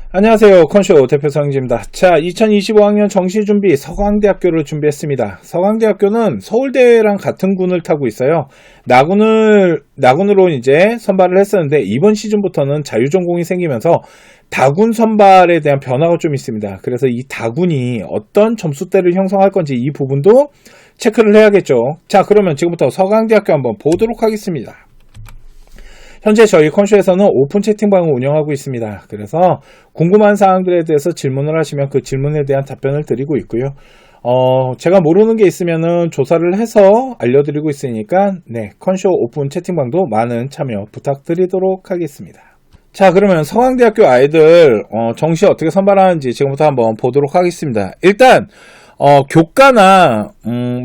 안녕하세요. 컨쇼 대표 성인지입니다. 자, 2025학년 정시준비 서강대학교를 준비했습니다. 서강대학교는 서울대랑 같은 군을 타고 있어요. 나군으로 이제 선발을 했었는데 이번 시즌부터는 자유전공이 생기면서 다군 선발에 대한 변화가 좀 있습니다. 그래서 이 다군이 어떤 점수대를 형성할 건지 이 부분도 체크를 해야겠죠. 자, 그러면 지금부터 서강대학교 한번 보도록 하겠습니다. 현재 저희 컨쇼에서는 오픈 채팅방을 운영하고 있습니다. 그래서 궁금한 사항들에 대해서 질문을 하시면 그 질문에 대한 답변을 드리고 있고요. 제가 모르는 게 있으면은 조사를 해서 알려드리고 있으니까 컨쇼 오픈 채팅방도 많은 참여 부탁드리도록 하겠습니다. 자, 그러면 서강대학교 아이들 정시 어떻게 선발하는지 지금부터 한번 보도록 하겠습니다. 일단 교과나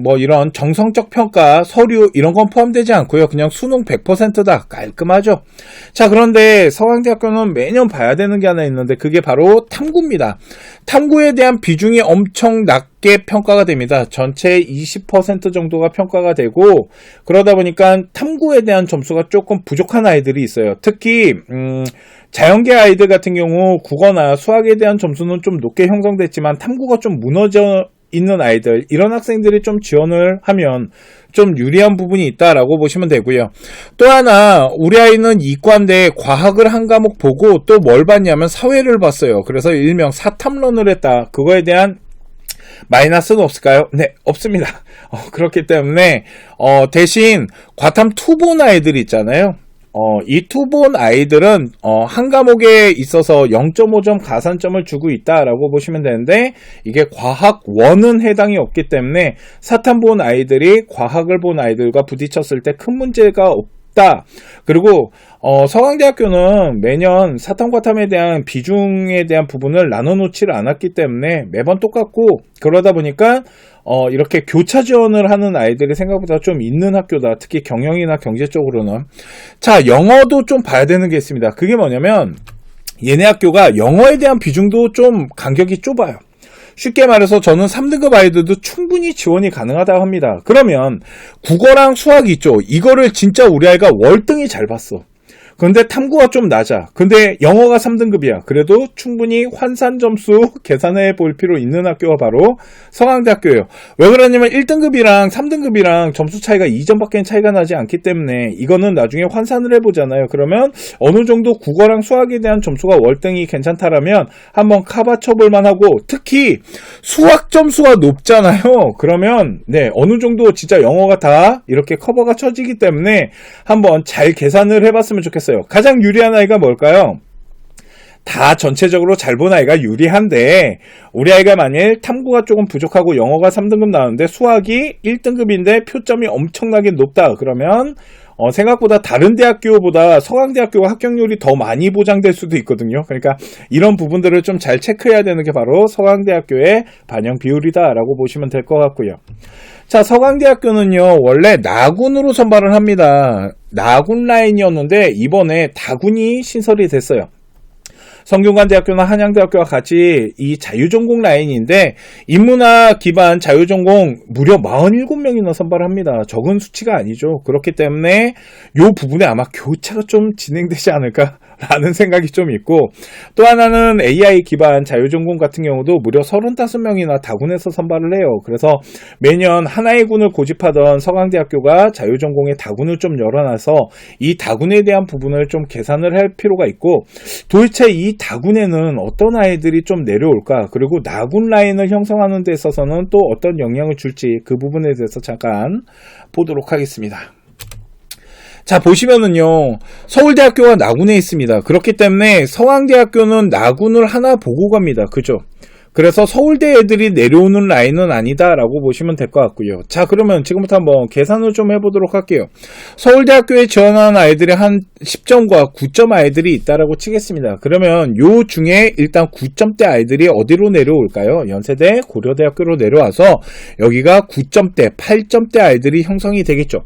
뭐 이런 정성적 평가, 서류 이런 건 포함되지 않고요. 그냥 수능 100%다 깔끔하죠. 자, 그런데 서강대학교는 매년 봐야 되는 게 하나 있는데 그게 바로 탐구입니다. 탐구에 대한 비중이 엄청 낮게 평가가 됩니다. 전체 20% 정도가 평가가 되고 그러다 보니까 탐구에 대한 점수가 조금 부족한 아이들이 있어요. 특히 자연계 아이들 같은 경우 국어나 수학에 대한 점수는 좀 높게 형성됐지만 탐구가 좀 무너져 있는 아이들, 이런 학생들이 좀 지원을 하면 좀 유리한 부분이 있다라고 보시면 되고요. 또 하나, 우리 아이는 이과인데 과학을 한 과목 보고 또 뭘 봤냐면 사회를 봤어요. 그래서 일명 사탐론을 했다. 그거에 대한 마이너스는 없을까요? 네, 없습니다. 그렇기 때문에 대신 과탐 투본 아이들 있잖아요. 이 투본 아이들은 한 과목에 있어서 0.5점 가산점을 주고 있다라고 보시면 되는데 이게 과학 1은 해당이 없기 때문에 사탐 본 아이들이 과학을 본 아이들과 부딪혔을 때 큰 문제가 없다. 그리고 서강대학교는 매년 사탐과탐에 대한 비중에 대한 부분을 나눠놓지를 않았기 때문에 매번 똑같고 그러다 보니까 이렇게 교차 지원을 하는 아이들이 생각보다 좀 있는 학교다. 특히 경영이나 경제 쪽으로는. 자, 영어도 좀 봐야 되는 게 있습니다. 그게 뭐냐면 얘네 학교가 영어에 대한 비중도 좀 간격이 좁아요. 쉽게 말해서 저는 3등급 아이들도 충분히 지원이 가능하다고 합니다. 그러면 국어랑 수학 있죠. 이거를 진짜 우리 아이가 월등히 잘 봤어. 근데 탐구가 좀 낮아. 근데 영어가 3등급이야. 그래도 충분히 환산 점수 계산해 볼 필요 있는 학교가 바로 서강대학교예요. 왜 그러냐면 1등급이랑 3등급이랑 점수 차이가 2점밖에 차이가 나지 않기 때문에 이거는 나중에 환산을 해보잖아요. 그러면 어느 정도 국어랑 수학에 대한 점수가 월등히 괜찮다라면 한번 카바쳐볼 만하고 특히 수학 점수가 높잖아요. 그러면 어느 정도 진짜 영어가 다 이렇게 커버가 쳐지기 때문에 한번 잘 계산을 해봤으면 좋겠어요. 가장 유리한 아이가 뭘까요? 다 전체적으로 잘 본 아이가 유리한데 우리 아이가 만일 탐구가 조금 부족하고 영어가 3등급 나오는데 수학이 1등급인데 표점이 엄청나게 높다. 그러면 생각보다 다른 대학교보다 서강대학교가 합격률이 더 많이 보장될 수도 있거든요. 그러니까 이런 부분들을 좀 잘 체크해야 되는 게 바로 서강대학교의 반영 비율이다라고 보시면 될 것 같고요. 자, 서강대학교는요 원래 나군으로 선발을 합니다. 나군 라인이었는데 이번에 다군이 신설이 됐어요. 성균관대학교나 한양대학교와 같이 이 자유전공 라인인데 인문학 기반 자유전공 무려 47명이나 선발합니다. 적은 수치가 아니죠. 그렇기 때문에 이 부분에 아마 교차가 좀 진행되지 않을까 라는 생각이 좀 있고 또 하나는 AI 기반 자유전공 같은 경우도 무려 35명이나 다군에서 선발을 해요. 그래서 매년 하나의 군을 고집하던 서강대학교가 자유전공의 다군을 좀 열어놔서 이 다군에 대한 부분을 좀 계산을 할 필요가 있고 도대체 이 다군에는 어떤 아이들이 좀 내려올까 그리고 나군 라인을 형성하는 데 있어서는 또 어떤 영향을 줄지 그 부분에 대해서 잠깐 보도록 하겠습니다. 자, 보시면은요 서울대학교가 나군에 있습니다. 그렇기 때문에 서강대학교는 나군을 하나 보고 갑니다. 그죠? 그래서 서울대 애들이 내려오는 라인은 아니다라고 보시면 될 것 같고요. 자, 그러면 지금부터 한번 계산을 좀 해보도록 할게요. 서울대학교에 지원한 아이들이 한 10점과 9점 아이들이 있다라고 치겠습니다. 그러면 요 중에 일단 9점대 아이들이 어디로 내려올까요? 연세대, 고려대학교로 내려와서 여기가 9점대, 8점대 아이들이 형성이 되겠죠.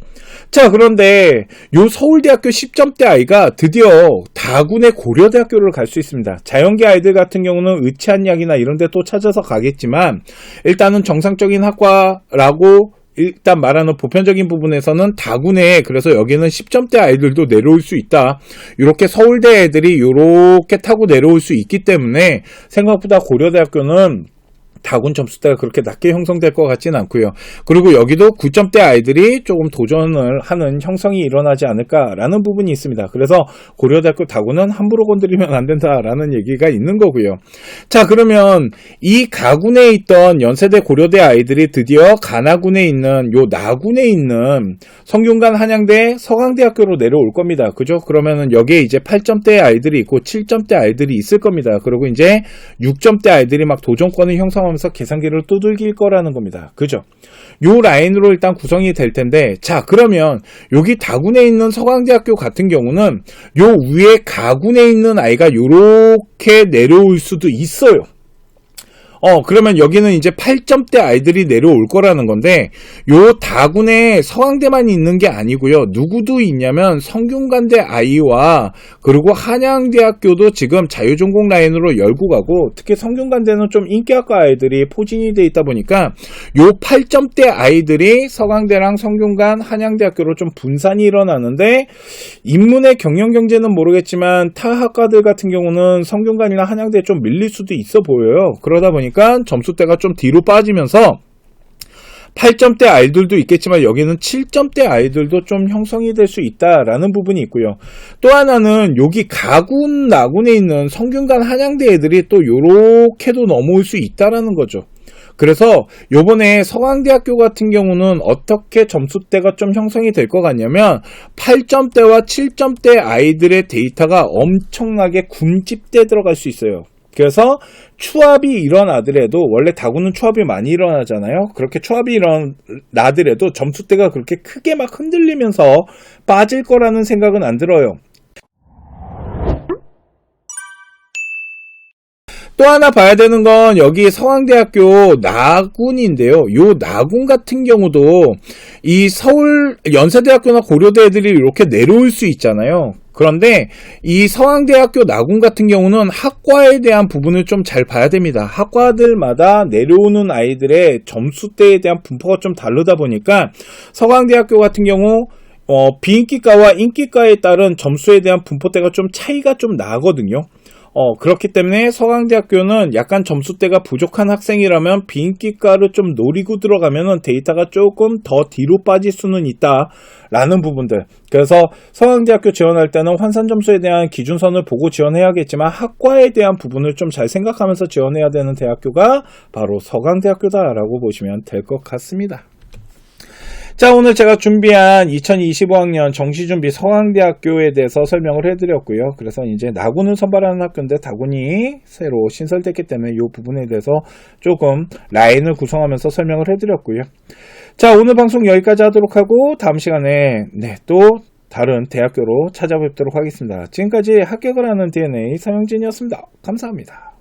자, 그런데 요 서울대학교 10점대 아이가 드디어 다군의 고려대학교를 갈 수 있습니다. 자연계 아이들 같은 경우는 의치안약이나 이런 데 또 찾아서 가겠지만 일단은 정상적인 학과라고 일단 말하는 보편적인 부분에서는 다군에 그래서 여기는 10점대 아이들도 내려올 수 있다. 이렇게 서울대 애들이 이렇게 타고 내려올 수 있기 때문에 생각보다 고려대학교는 다군 점수대가 그렇게 낮게 형성될 것 같지는 않고요. 그리고 여기도 9점대 아이들이 조금 도전을 하는 형성이 일어나지 않을까라는 부분이 있습니다. 그래서 고려대학교 다군은 함부로 건드리면 안 된다라는 얘기가 있는 거고요. 자, 그러면 이 가군에 있던 연세대 고려대 아이들이 드디어 가나군에 있는 요 나군에 있는 성균관 한양대 서강대학교로 내려올 겁니다. 그죠? 그러면은 여기에 이제 8점대 아이들이 있고 7점대 아이들이 있을 겁니다. 그리고 이제 6점대 아이들이 막 도전권을 형성하면서 계산기를 두들길 거라는 겁니다. 그죠? 요 라인으로 일단 구성이 될 텐데, 자, 그러면 여기 다군에 있는 서강대학교 같은 경우는 요 위에 가군에 있는 아이가 요렇게 내려올 수도 있어요. 그러면 여기는 이제 8점대 아이들이 내려올 거라는 건데, 요 다군에 서강대만 있는 게 아니고요. 누구도 있냐면 성균관대 아이와 그리고 한양대학교도 지금 자유전공 라인으로 열고 가고, 특히 성균관대는 좀 인기학과 아이들이 포진이 돼 있다 보니까 요 8점대 아이들이 서강대랑 성균관, 한양대학교로 좀 분산이 일어나는데, 인문의 경영경제는 모르겠지만 타 학과들 같은 경우는 성균관이나 한양대에 좀 밀릴 수도 있어 보여요. 그러다 보니까 점수대가 좀 뒤로 빠지면서 8점대 아이들도 있겠지만 여기는 7점대 아이들도 좀 형성이 될 수 있다라는 부분이 있고요. 또 하나는 여기 가군, 나군에 있는 성균관, 한양대 애들이 또 요렇게도 넘어올 수 있다라는 거죠. 그래서 요번에 서강대학교 같은 경우는 어떻게 점수대가 좀 형성이 될 것 같냐면 8점대와 7점대 아이들의 데이터가 엄청나게 군집돼 들어갈 수 있어요. 그래서 추합이 일어나더라도, 원래 다군은 추합이 많이 일어나잖아요. 그렇게 추합이 일어나더라도 점수대가 그렇게 크게 막 흔들리면서 빠질 거라는 생각은 안 들어요. 또 하나 봐야 되는 건 여기 서강대학교 나군인데요. 요 나군 같은 경우도 이 서울 연세대학교나 고려대 애들이 이렇게 내려올 수 있잖아요. 그런데 이 서강대학교 나군 같은 경우는 학과에 대한 부분을 좀 잘 봐야 됩니다. 학과들마다 내려오는 아이들의 점수대에 대한 분포가 좀 다르다 보니까 서강대학교 같은 경우 비인기과와 인기과에 따른 점수에 대한 분포대가 좀 차이가 좀 나거든요. 그렇기 때문에 서강대학교는 약간 점수대가 부족한 학생이라면 비인기과를 좀 노리고 들어가면은 데이터가 조금 더 뒤로 빠질 수는 있다라는 부분들. 그래서 서강대학교 지원할 때는 환산 점수에 대한 기준선을 보고 지원해야겠지만 학과에 대한 부분을 좀 잘 생각하면서 지원해야 되는 대학교가 바로 서강대학교다라고 보시면 될 것 같습니다. 자, 오늘 제가 준비한 2025학년 정시준비 서강대학교에 대해서 설명을 해드렸고요. 그래서 이제 나군을 선발하는 학교인데 다군이 새로 신설됐기 때문에 이 부분에 대해서 조금 라인을 구성하면서 설명을 해드렸고요. 자, 오늘 방송 여기까지 하도록 하고 다음 시간에 또 다른 대학교로 찾아뵙도록 하겠습니다. 지금까지 합격을 하는 DNA 서영진이었습니다. 감사합니다.